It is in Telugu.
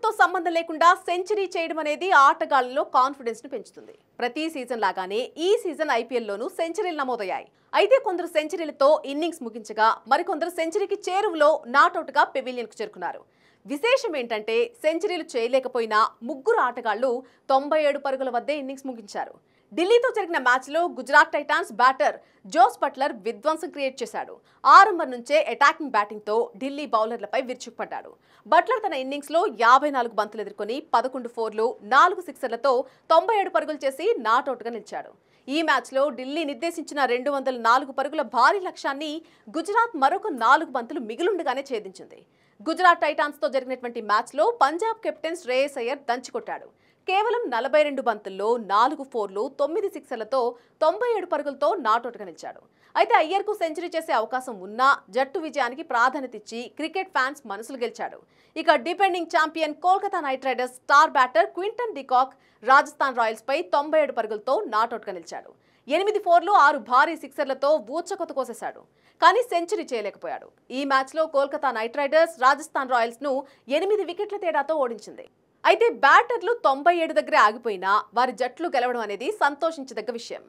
ఫామ్‌తో సంబంధం లేకుండా సెంచరీ చేయడం అనేది ఆటగాళ్లలో కాన్ఫిడెన్స్‌ను పెంచుతుంది. ప్రతి సీజన్ లాగానే ఈ సీజన్ ఐపీఎల్‌లోనూ సెంచరీలు నమోదయ్యాయి. అయితే కొందరు సెంచరీలతో ఇన్నింగ్స్ ముగించగా మరికొందరు సెంచరీకి చేరువలో నాట్అవుట్‌గా పెవిలియన్‌కు చేరుకున్నారు. విశేషం ఏంటంటే సెంచరీలు చేయలేకపోయినా ముగ్గురు ఆటగాళ్లు 97 పరుగుల వద్దే ఇన్నింగ్స్ ముగించారు. ఢిల్లీతో జరిగిన మ్యాచ్లో Gujarat Titans batter Jos Buttler విధ్వంసం క్రియేట్ చేశాడు. ఆరంభం నుంచే అటాకింగ్ బ్యాటింగ్తో ఢిల్లీ బౌలర్లపై విరుచుకుపడ్డాడు. బట్లర్ తన ఇన్నింగ్స్లో 54 బంతులు ఎదుర్కొని 11 ఫోర్లు 4 సిక్సర్లతో 97 పరుగులు చేసి నాట్అవుట్గా నిలిచాడు. ఈ మ్యాచ్లో ఢిల్లీ నిర్దేశించిన 204 పరుగుల భారీ లక్ష్యాన్ని గుజరాత్ మరొక 4 బంతులు మిగిలుండగానే ఛేదించింది. గుజరాత్ టైటాన్స్తో జరిగినటువంటి మ్యాచ్లో పంజాబ్ కెప్టెన్ శ్రేయస్ అయ్యర్ దంచికొట్టాడు. కేవలం 42 బంతుల్లో 4 ఫోర్లు 9 సిక్సర్లతో 97 పరుగులతో నాట్అవుట్గా నిలిచాడు. అయితే అయ్యర్కు సెంచరీ చేసే అవకాశం ఉన్నా జట్టు విజయానికి ప్రాధాన్యత ఇచ్చి క్రికెట్ ఫ్యాన్స్ మనసులు గెలిచాడు. ఇక defending champion Kolkata Knight Riders star batter Quinton de Kock Rajasthan Royals పై 97 పరుగులతో నాట్అవుట్గా నిలిచాడు. 8 ఫోర్లు 6 భారీ సిక్సర్లతో ఊచకొత కోసేశాడు. కానీ సెంచరీ చేయలేకపోయాడు. ఈ మ్యాచ్లో Kolkata Knight riders Rajasthan Royals ను 8 వికెట్ల తేడాతో ఓడించింది. అయితే బ్యాటర్లు 97 దగ్గరే ఆగిపోయినా వారి జట్లు గెలవడం అనేది సంతోషించదగ్గ విషయం.